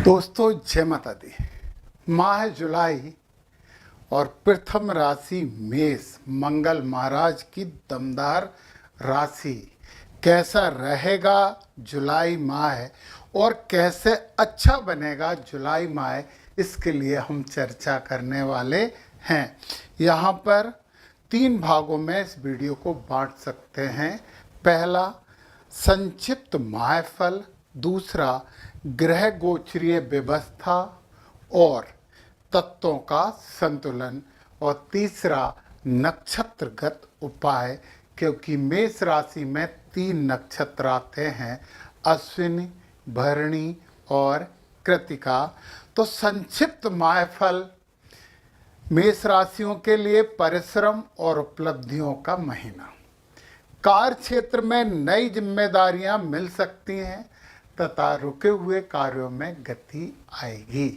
दोस्तों जय माता दी। माह जुलाई और प्रथम राशि मेष, मंगल महाराज की दमदार राशि। कैसा रहेगा जुलाई माह और कैसे अच्छा बनेगा जुलाई माह, इसके लिए हम चर्चा करने वाले हैं। यहाँ पर 3 भागों में इस वीडियो को बांट सकते हैं। पहला संक्षिप्त माहफल, दूसरा ग्रह गोचरीय व्यवस्था और तत्वों का संतुलन, और तीसरा नक्षत्रगत उपाय। क्योंकि मेष राशि में 3 नक्षत्र आते हैं, अश्विनी, भरणी और कृतिका। तो संक्षिप्त माहफल मेष राशियों के लिए परिश्रम और उपलब्धियों का महीना। कार्य क्षेत्र में नई जिम्मेदारियां मिल सकती हैं तथा रुके हुए कार्यों में गति आएगी।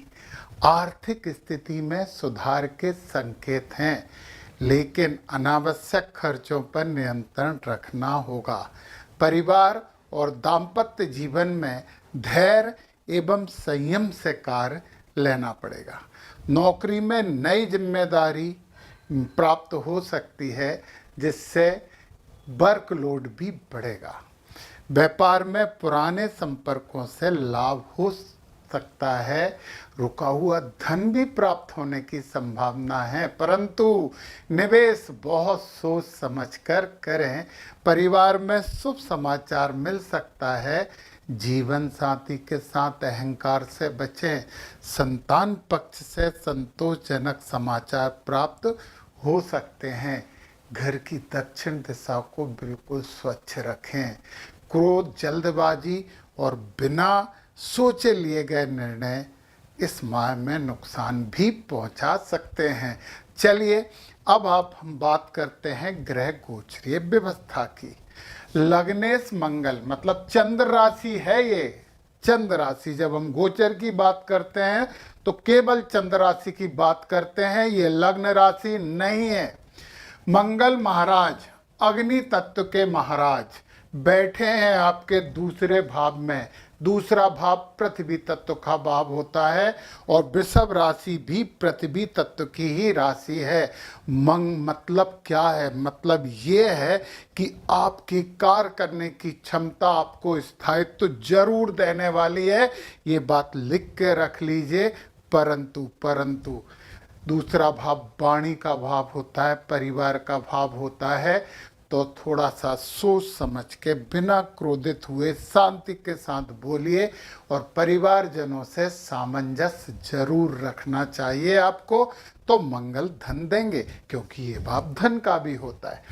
आर्थिक स्थिति में सुधार के संकेत हैं, लेकिन अनावश्यक खर्चों पर नियंत्रण रखना होगा। परिवार और दाम्पत्य जीवन में धैर्य एवं संयम से कार्य लेना पड़ेगा। नौकरी में नई जिम्मेदारी प्राप्त हो सकती है, जिससे वर्कलोड भी बढ़ेगा। व्यापार में पुराने संपर्कों से लाभ हो सकता है। रुका हुआ धन भी प्राप्त होने की संभावना है, परंतु निवेश बहुत सोच समझकर करें। परिवार में शुभ समाचार मिल सकता है। जीवन साथी के साथ अहंकार से बचें। संतान पक्ष से संतोषजनक समाचार प्राप्त हो सकते हैं। घर की दक्षिण दिशा को बिल्कुल स्वच्छ रखें। क्रोध, जल्दबाजी और बिना सोचे लिए गए निर्णय इस माह में नुकसान भी पहुंचा सकते हैं। चलिए अब हम बात करते हैं ग्रह गोचरीय व्यवस्था की। लग्नेश मंगल मतलब चंद्र राशि है ये। चंद्र राशि, जब हम गोचर की बात करते हैं तो केवल चंद्र राशि की बात करते हैं, ये लग्न राशि नहीं है। मंगल महाराज अग्नि तत्व के महाराज बैठे हैं आपके दूसरे भाव में। दूसरा भाव पृथ्वी तत्व का भाव होता है और वृषभ राशि भी पृथ्वी तत्व की ही राशि है। मतलब क्या है? मतलब ये है कि आपकी कार्य करने की क्षमता आपको स्थायित्व जरूर देने वाली है, ये बात लिख के रख लीजिए। परंतु दूसरा भाव वाणी का भाव होता है, परिवार का भाव होता है। तो थोड़ा सा सोच समझ के बिना क्रोधित हुए शांति के साथ बोलिए और परिवारजनों से सामंजस्य जरूर रखना चाहिए आपको, तो मंगल धन देंगे, क्योंकि ये भाव धन का भी होता है।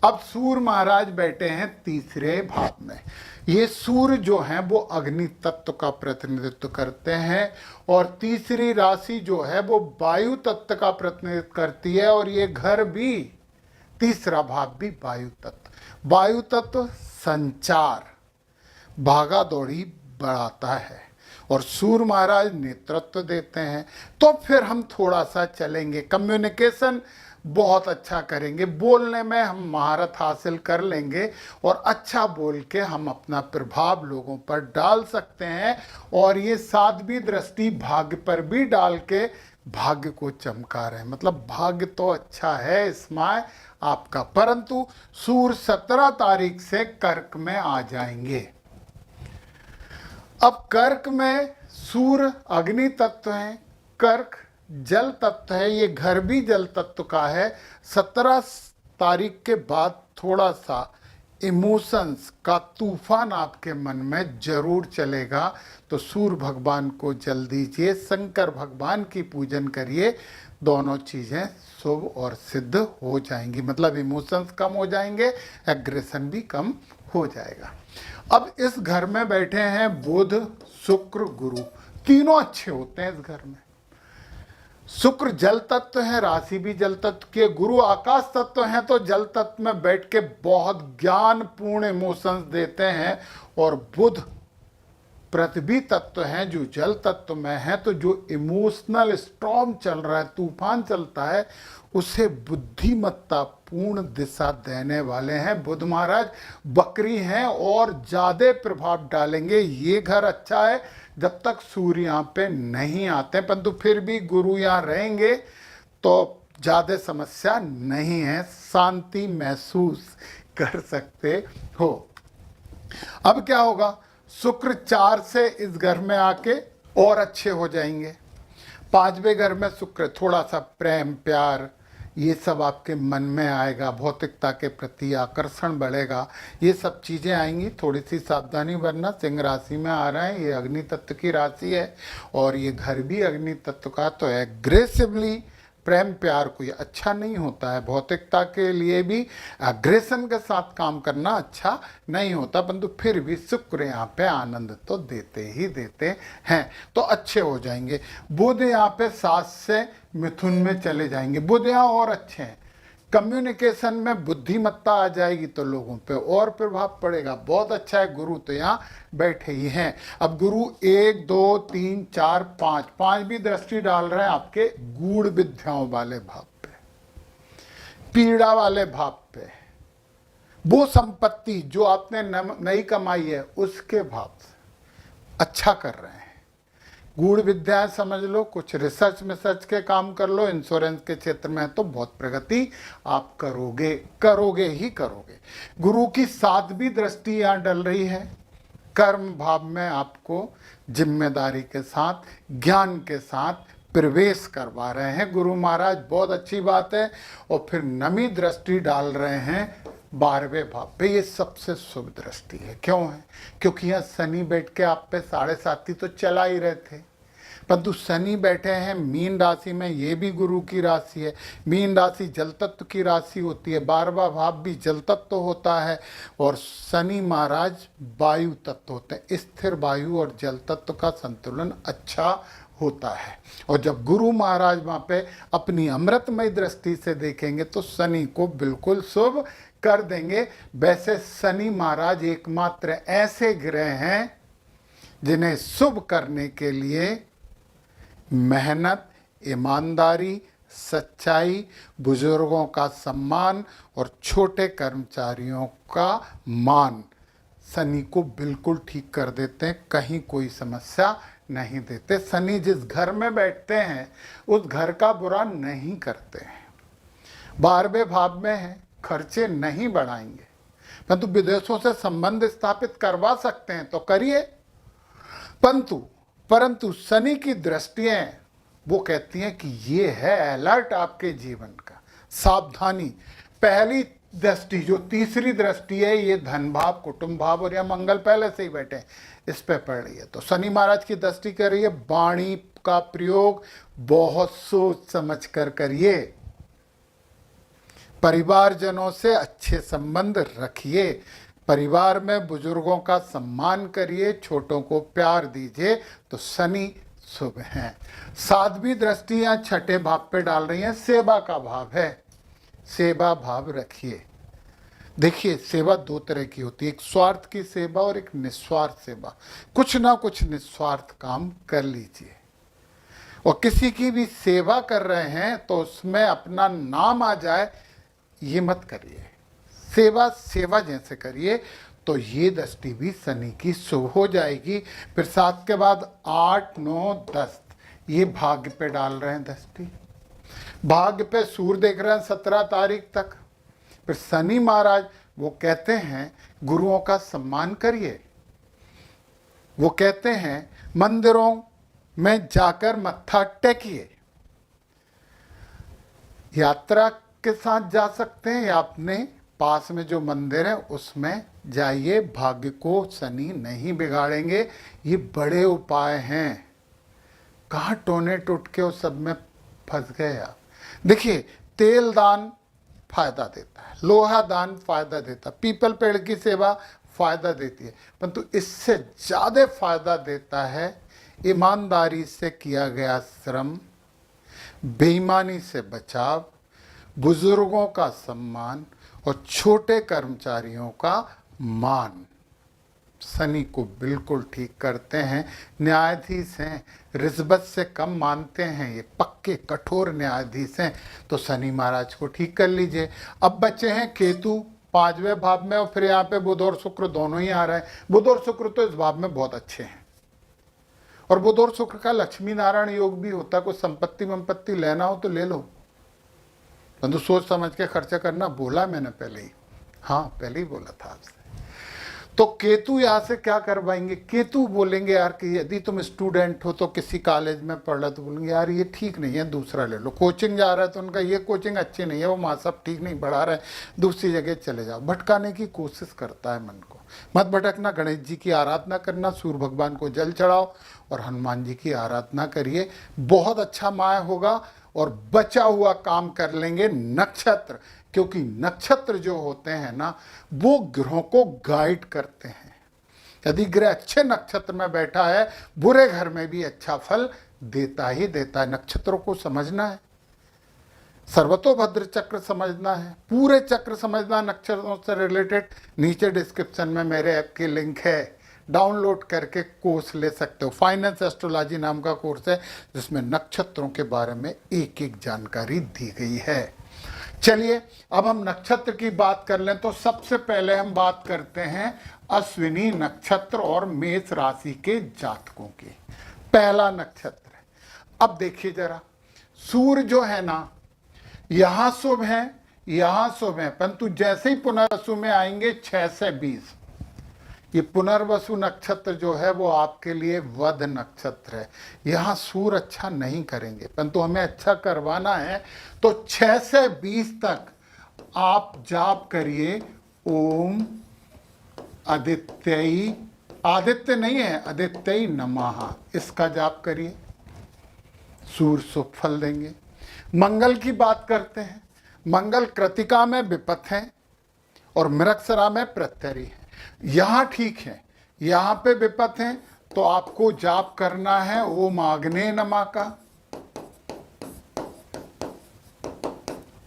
अब सूर्य महाराज बैठे हैं तीसरे भाव में। ये सूर्य जो हैं वो अग्नि तत्व का प्रतिनिधित्व करते हैं और तीसरी राशि जो है वो वायु तत्व का प्रतिनिधित्व करती है, और ये घर भी, तीसरा भाव भी वायु तत्व। वायु तत्व संचार, भागा दौड़ी बढ़ाता है और सूर्य महाराज नेतृत्व देते हैं। तो फिर हम थोड़ा सा चलेंगे, कम्युनिकेशन बहुत अच्छा करेंगे, बोलने में हम महारत हासिल कर लेंगे और अच्छा बोल के हम अपना प्रभाव लोगों पर डाल सकते हैं। और ये 7वीं दृष्टि भाग्य पर भी डाल के भाग्य को चमका रहे हैं। मतलब भाग्य तो अच्छा है इस माह आपका। परंतु सूर्य 17 तारीख से कर्क में आ जाएंगे। अब कर्क में सूर्य अग्नि तत्व है, कर्क जल तत्व है, ये घर भी जल तत्व का है। 17 तारीख के बाद थोड़ा सा इमोशंस का तूफान आपके मन में जरूर चलेगा, तो सूर्य भगवान को जल दीजिए, शंकर भगवान की पूजन करिए। दोनों चीज़ें शुभ और सिद्ध हो जाएंगी। मतलब इमोशंस कम हो जाएंगे, एग्रेशन भी कम हो जाएगा। अब इस घर में बैठे हैं बुध, शुक्र, गुरु, तीनों अच्छे होते हैं इस घर में। शुक्र जल तत्व है, राशि भी जल तत्व के। गुरु आकाश तत्व हैं, तो जल तत्व में बैठ के बहुत ज्ञानपूर्ण इमोशंस देते हैं। और बुध पृथ्वी तत्व हैं जो जल तत्व में है, तो जो इमोशनल स्टॉर्म चल रहा है, तूफान चलता है, उसे बुद्धिमत्ता पूर्ण दिशा देने वाले हैं। बुध महाराज बकरी हैं और ज़्यादा प्रभाव डालेंगे। ये घर अच्छा है जब तक सूर्य यहाँ पे नहीं आते, परंतु फिर भी गुरु यहाँ रहेंगे तो ज़्यादा समस्या नहीं है, शांति महसूस कर सकते हो। अब क्या होगा, शुक्र 4 से इस घर में आके और अच्छे हो जाएंगे। 5वें घर में शुक्र, थोड़ा सा प्रेम प्यार ये सब आपके मन में आएगा, भौतिकता के प्रति आकर्षण बढ़ेगा, ये सब चीज़ें आएंगी। थोड़ी सी सावधानी वरना सिंह राशि में आ रहा है, ये अग्नि तत्व की राशि है और ये घर भी अग्नि तत्व का, तो एग्रेसिवली प्रेम प्यार कोई अच्छा नहीं होता है। भौतिकता के लिए भी अग्रेशन के साथ काम करना अच्छा नहीं होता, परंतु फिर भी शुक्र यहाँ पे आनंद तो देते ही देते हैं, तो अच्छे हो जाएंगे। बुध यहाँ पे 7 से मिथुन में चले जाएंगे, बुध यहाँ और अच्छे हैं। कम्युनिकेशन में बुद्धिमत्ता आ जाएगी तो लोगों पे और प्रभाव पड़ेगा, बहुत अच्छा है। गुरु तो यहाँ बैठे ही हैं। अब गुरु 1 2 3 4 5 भी दृष्टि डाल रहे हैं आपके गूढ़ विद्याओं वाले भाव पे, पीड़ा वाले भाव पे, वो संपत्ति जो आपने नई कमाई है उसके भाव से अच्छा कर रहे हैं। गूढ़ विद्या समझ लो, कुछ रिसर्च मिसर्च के काम कर लो, इंश्योरेंस के क्षेत्र में है तो बहुत प्रगति आप करोगे ही करोगे। गुरु की 7वीं दृष्टि यहाँ डल रही है, कर्म भाव में आपको जिम्मेदारी के साथ ज्ञान के साथ प्रवेश करवा रहे हैं गुरु महाराज, बहुत अच्छी बात है। और फिर नवी दृष्टि डाल रहे हैं 12वें भाव पे, ये सबसे शुभ दृष्टि है। क्यों है? क्योंकि यहाँ शनि बैठ के आप पे 7.5 तो चला ही रहे थे, परंतु शनि बैठे हैं मीन राशि में, ये भी गुरु की राशि है। मीन राशि जल तत्व की राशि होती है, 12वां भाव भी जल तत्व होता है और शनि महाराज वायु तत्व होते हैं। स्थिर वायु और जल तत्व का संतुलन अच्छा होता है। और जब गुरु महाराज वहाँ पे अपनी अमृतमय दृष्टि से देखेंगे तो शनि को बिल्कुल शुभ कर देंगे। वैसे शनि महाराज एकमात्र ऐसे ग्रह हैं जिन्हें शुभ करने के लिए मेहनत, ईमानदारी, सच्चाई, बुजुर्गों का सम्मान और छोटे कर्मचारियों का मान शनि को बिल्कुल ठीक कर देते हैं, कहीं कोई समस्या नहीं देते। शनि जिस घर में बैठते हैं उस घर का बुरा नहीं करते हैं। 12वें भाव में है, खर्चे नहीं बढ़ाएंगे, परंतु विदेशों से संबंध स्थापित करवा सकते हैं तो करिए। परंतु शनि की दृष्टियां वो कहती हैं कि ये है अलर्ट आपके जीवन का, सावधानी। पहली दृष्टि जो तीसरी दृष्टि है ये धन भाव, कुटुंब भाव और या मंगल पहले से ही बैठे हैं, इस पे पड़ रही है। तो शनि महाराज की दृष्टि कर रही है, वाणी का प्रयोग बहुत सोच समझ कर करिए, परिवारजनों से अच्छे संबंध रखिए, परिवार में बुजुर्गों का सम्मान करिए, छोटों को प्यार दीजिए, तो शनि शुभ हैं। 7वीं दृष्टि यहाँ 6ठे भाव पे डाल रही है, सेवा का भाव है, सेवा भाव रखिए। देखिए सेवा 2 तरह की होती है, एक स्वार्थ की सेवा और एक निस्वार्थ सेवा। कुछ ना कुछ निस्वार्थ काम कर लीजिए, और किसी की भी सेवा कर रहे हैं तो उसमें अपना नाम आ जाए ये मत करिए, सेवा जैसे करिए। तो ये दृष्टि भी शनि की शुभ हो जाएगी। फिर 7 के बाद 8 9 10 ये भाग्य पे डाल रहे हैं दृष्टि, भाग्य पे सूर्य देख रहे हैं 17 तारीख तक। फिर शनि महाराज वो कहते हैं गुरुओं का सम्मान करिए, वो कहते हैं मंदिरों में जाकर मत्था टेकिए, यात्रा के साथ जा सकते हैं या अपने पास में जो मंदिर है उसमें जाइए, भाग्य को शनि नहीं बिगाड़ेंगे। ये बड़े उपाय हैं, कहाँ टोने टूट के उस सब में फंस गए आप। देखिए तेल दान फायदा देता है, लोहा दान फायदा देता है, पीपल पेड़ की सेवा फायदा देती है, परंतु इससे ज़्यादा फायदा देता है ईमानदारी से किया गया श्रम, बेईमानी से बचाव, बुजुर्गों का सम्मान और छोटे कर्मचारियों का मान। शनि को बिल्कुल ठीक करते हैं। न्यायाधीश हैं, रिश्वत से कम मानते हैं, ये पक्के कठोर न्यायाधीश हैं, तो शनि महाराज को ठीक कर लीजिए। अब बचे हैं केतु 5वें भाव में, और फिर यहाँ पे बुध और शुक्र दोनों ही आ रहे हैं। बुध और शुक्र तो इस भाव में बहुत अच्छे हैं, और बुध और शुक्र का लक्ष्मी नारायण योग भी होता है। कुछ संपत्ति वंपत्ति लेना हो तो ले लो, परंतु सोच समझ के खर्चा करना। बोला मैंने पहले ही, हाँ पहले ही बोला था आपसे। तो केतु यहाँ से क्या करवाएंगे, केतु बोलेंगे यार कि यदि तुम स्टूडेंट हो तो किसी कॉलेज में पढ़ रहे तो बोलेंगे यार ये ठीक नहीं है, दूसरा ले लो। कोचिंग जा रहा है तो उनका ये कोचिंग अच्छी नहीं है, वो माँ साहब ठीक नहीं पढ़ा रहे, दूसरी जगह चले जाओ। भटकाने की कोशिश करता है मन को। मत भटकना, गणेश जी की आराधना करना, सूर्य भगवान को जल चढ़ाओ और हनुमान जी की आराधना करिए, बहुत अच्छा माह होगा। और बचा हुआ काम कर लेंगे नक्षत्र, क्योंकि नक्षत्र जो होते हैं ना वो ग्रहों को गाइड करते हैं। यदि ग्रह अच्छे नक्षत्र में बैठा है, बुरे घर में भी अच्छा फल देता ही देता है। नक्षत्रों को समझना है, सर्वतोभद्र चक्र समझना है, पूरे चक्र समझना नक्षत्रों से रिलेटेड। नीचे डिस्क्रिप्शन में मेरे ऐप की लिंक है, डाउनलोड करके कोर्स ले सकते हो। फाइनेंस एस्ट्रोलॉजी नाम का कोर्स है जिसमें नक्षत्रों के बारे में एक एक जानकारी दी गई है। चलिए अब हम नक्षत्र की बात कर लें तो सबसे पहले हम बात करते हैं अश्विनी नक्षत्र और मेष राशि के जातकों की। पहला नक्षत्र है। अब देखिए जरा, सूर्य जो है ना यहां शुभ है, यहां शुभ है, परंतु जैसे ही पुनर्वसु में आएंगे 6 से 20, ये पुनर्वसु नक्षत्र जो है वो आपके लिए वध नक्षत्र है। यहाँ सूर्य अच्छा नहीं करेंगे, परंतु हमें अच्छा करवाना है। तो 6 से 20 तक आप जाप करिए ओम आदित्यई, आदित्य नहीं है आदित्यई नमः, इसका जाप करिए, सूर्य शुभ फल देंगे। मंगल की बात करते हैं। मंगल कृतिका में विपत है और मृगशिरा में प्रत्यरी है। यहाँ ठीक है, यहाँ पे विपत है तो आपको जाप करना है ओम आग्नेय नमः का,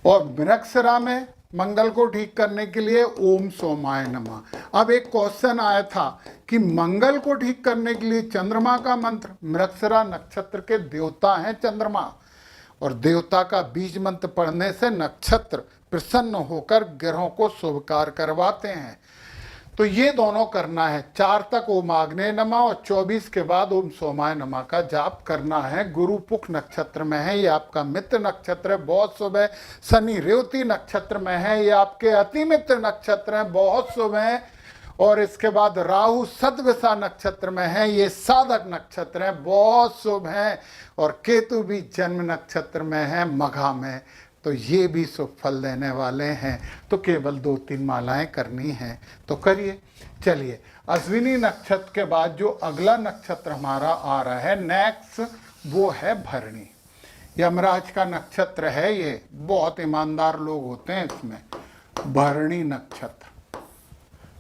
और मृगशिरा में मंगल को ठीक करने के लिए ओम सोमाय नमः। अब एक क्वेश्चन आया था कि मंगल को ठीक करने के लिए चंद्रमा का मंत्र, मृगशिरा नक्षत्र के देवता हैं चंद्रमा, और देवता का बीज मंत्र पढ़ने से नक्षत्र प्रसन्न होकर ग्रहों को शुभ कार्य करवाते हैं। तो ये दोनों करना है। 4 तक ओम आग्नेय नमः और 24 के बाद ओम सोमाय नमः का जाप करना है। गुरु पुख नक्षत्र में है, ये आपका मित्र नक्षत्र है, बहुत शुभ है। शनि रेवती नक्षत्र में है, ये आपके अति मित्र नक्षत्र है, बहुत शुभ है। और इसके बाद राहु सतविषा नक्षत्र में है, ये साधक नक्षत्र है, बहुत शुभ है। और केतु भी जन्म नक्षत्र में है, मघा में, तो ये भी शुभ फल देने वाले हैं। तो केवल 2-3 मालाएं करनी हैं तो करिए। चलिए अश्विनी नक्षत्र के बाद जो अगला नक्षत्र हमारा आ रहा है नेक्स्ट, वो है भरणी। यमराज का नक्षत्र है, ये बहुत ईमानदार लोग होते हैं इसमें। भरणी नक्षत्र,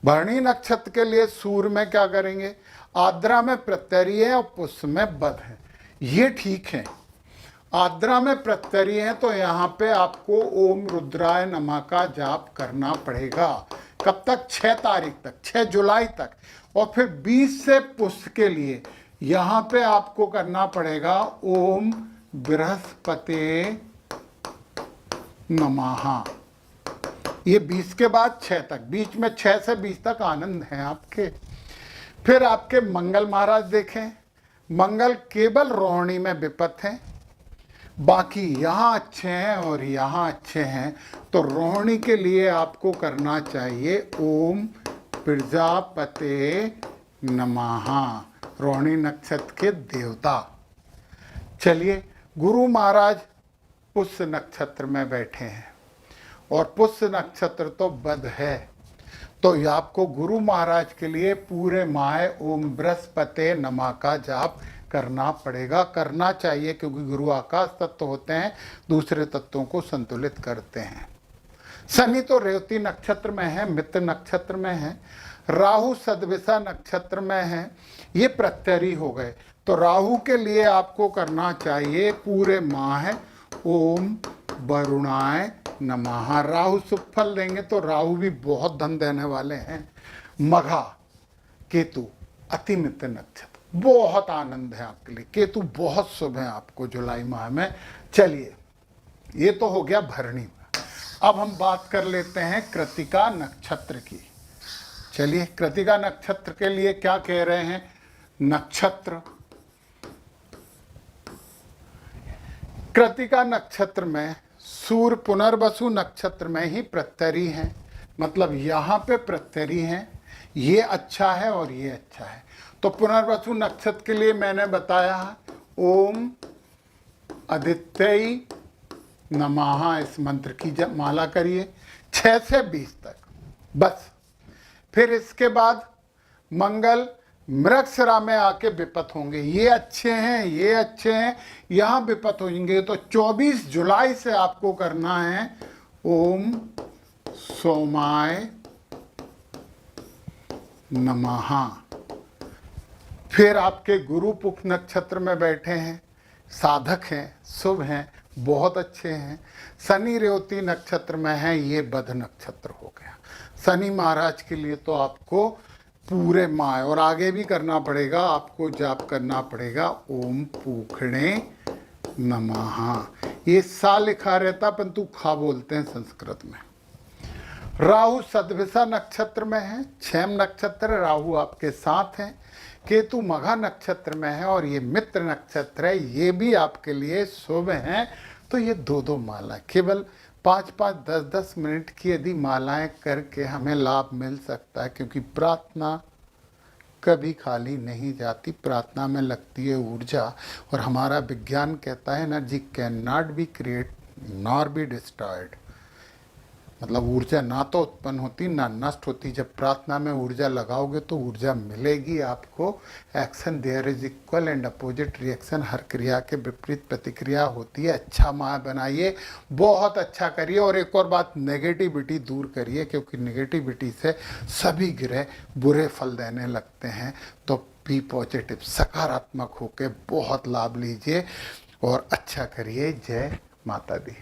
भरणी नक्षत्र के लिए सूर्य में क्या करेंगे, आद्रा में प्रत्यरी है और पुष्य में बध है, ये ठीक है। आद्रा में प्रत्यरी है तो यहाँ पे आपको ओम रुद्राय नमः का जाप करना पड़ेगा। कब तक, 6 तारीख तक, 6 जुलाई तक। और फिर 20 से पुष्य के लिए यहाँ पे आपको करना पड़ेगा ओम बृहस्पते नमः। ये 20 के बाद 6 तक, बीच में 6 से 20 तक आनंद है आपके। फिर आपके मंगल महाराज देखें, मंगल केवल रोहिणी में विपत है, बाकी यहाँ अच्छे हैं और यहाँ अच्छे हैं। तो रोहिणी के लिए आपको करना चाहिए ओम प्रजापते नमः, रोहिणी नक्षत्र के देवता। चलिए गुरु महाराज पुष्य नक्षत्र में बैठे हैं और पुष्य नक्षत्र तो बध है, तो ये आपको गुरु महाराज के लिए पूरे माह ओम बृहस्पते नमः का जाप करना पड़ेगा, करना चाहिए, क्योंकि गुरु आकाश तत्व होते हैं, दूसरे तत्वों को संतुलित करते हैं। शनि तो रेवती नक्षत्र में है, मित्र नक्षत्र में है। राहु सदविषा नक्षत्र में है, ये प्रत्यरी हो गए। तो राहु के लिए आपको करना चाहिए पूरे माह ओम वरुणाय नमः, राहु शुभ फल देंगे। तो राहु भी बहुत धन देने वाले हैं। मघा केतु अति मित्र नक्षत्र, बहुत आनंद है आपके लिए, केतु बहुत शुभ है आपको जुलाई माह में। चलिए ये तो हो गया भरणी में। अब हम बात कर लेते हैं कृतिका नक्षत्र की। चलिए कृतिका नक्षत्र के लिए क्या कह रहे हैं, नक्षत्र कृतिका नक्षत्र में सूर्य पुनर्वसु नक्षत्र में ही प्रत्यरी हैं, मतलब यहाँ पे प्रत्यरी हैं। ये अच्छा है और ये अच्छा है। तो पुनर्वसु नक्षत्र के लिए मैंने बताया ओम आदित्य नमः, इस मंत्र की जब माला करिए 6 से 20 तक बस। फिर इसके बाद मंगल मृगशिरा में आके विपत होंगे। ये अच्छे हैं, ये अच्छे हैं, यहाँ विपत होंगे। तो 24 जुलाई से आपको करना है ओम सोमाय नमः। फिर आपके गुरु पुख नक्षत्र में बैठे हैं, साधक हैं, शुभ हैं, बहुत अच्छे हैं। शनि रेवती नक्षत्र में है, ये बध नक्षत्र हो गया। शनि महाराज के लिए तो आपको पूरे माह और आगे भी करना पड़ेगा, आपको जाप करना पड़ेगा ओम पूखणे नमः। ये सा लिखा रहता परंतु खा बोलते हैं संस्कृत में। राहु सदभिषा नक्षत्र में है, क्षेम नक्षत्र, राहु आपके साथ हैं। केतु मघा नक्षत्र में है और ये मित्र नक्षत्र है, ये भी आपके लिए शुभ है। तो ये 2-2 माला, केवल 5-5, 10-10 मिनट की यदि मालाएं करके हमें लाभ मिल सकता है, क्योंकि प्रार्थना कभी खाली नहीं जाती। प्रार्थना में लगती है ऊर्जा, और हमारा विज्ञान कहता है energy can not be create nor be destroyed, मतलब ऊर्जा ना तो उत्पन्न होती ना नष्ट होती। जब प्रार्थना में ऊर्जा लगाओगे तो ऊर्जा मिलेगी आपको। Action there is equal and opposite reaction, हर क्रिया के विपरीत प्रतिक्रिया होती है। अच्छा माह बनाइए, बहुत अच्छा करिए। और एक और बात, नेगेटिविटी दूर करिए, क्योंकि नेगेटिविटी से सभी ग्रह बुरे फल देने लगते हैं। तो बी पॉजिटिव, सकारात्मक होकर बहुत लाभ लीजिए और अच्छा करिए। जय माता दी।